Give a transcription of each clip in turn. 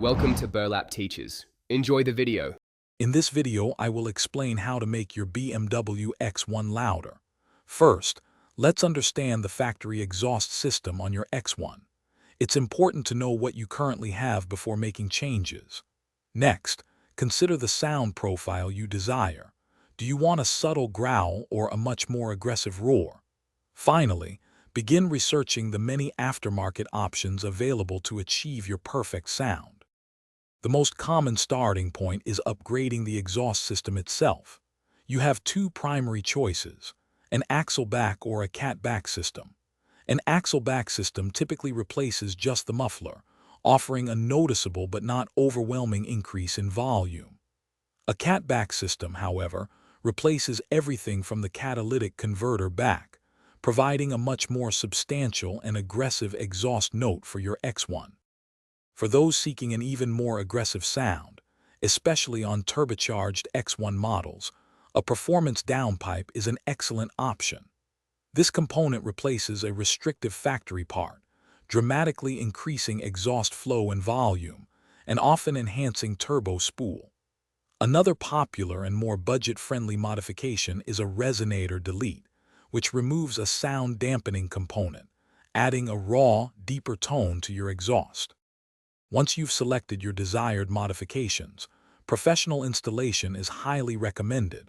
Welcome to Burlap Teachers. Enjoy the video. In this video, I will explain how to make your BMW X1 louder. First, let's understand the factory exhaust system on your X1. It's important to know what you currently have before making changes. Next, consider the sound profile you desire. Do you want a subtle growl or a much more aggressive roar? Finally, begin researching the many aftermarket options available to achieve your perfect sound. The most common starting point is upgrading the exhaust system itself. You have two primary choices, an axle back or a cat back system. An axle back system typically replaces just the muffler, offering a noticeable but not overwhelming increase in volume. A cat back system, however, replaces everything from the catalytic converter back, providing a much more substantial and aggressive exhaust note for your X1. For those seeking an even more aggressive sound, especially on turbocharged X1 models, a performance downpipe is an excellent option. This component replaces a restrictive factory part, dramatically increasing exhaust flow and volume, and often enhancing turbo spool. Another popular and more budget-friendly modification is a resonator delete, which removes a sound dampening component, adding a raw, deeper tone to your exhaust. Once you've selected your desired modifications, professional installation is highly recommended.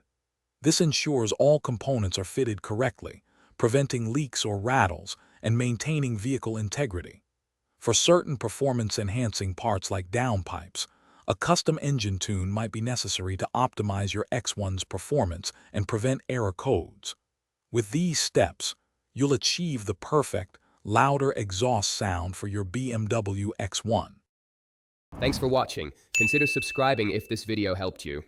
This ensures all components are fitted correctly, preventing leaks or rattles, and maintaining vehicle integrity. For certain performance-enhancing parts like downpipes, a custom engine tune might be necessary to optimize your X1's performance and prevent error codes. With these steps, you'll achieve the perfect, louder exhaust sound for your BMW X1. Thanks for watching. Consider subscribing if this video helped you.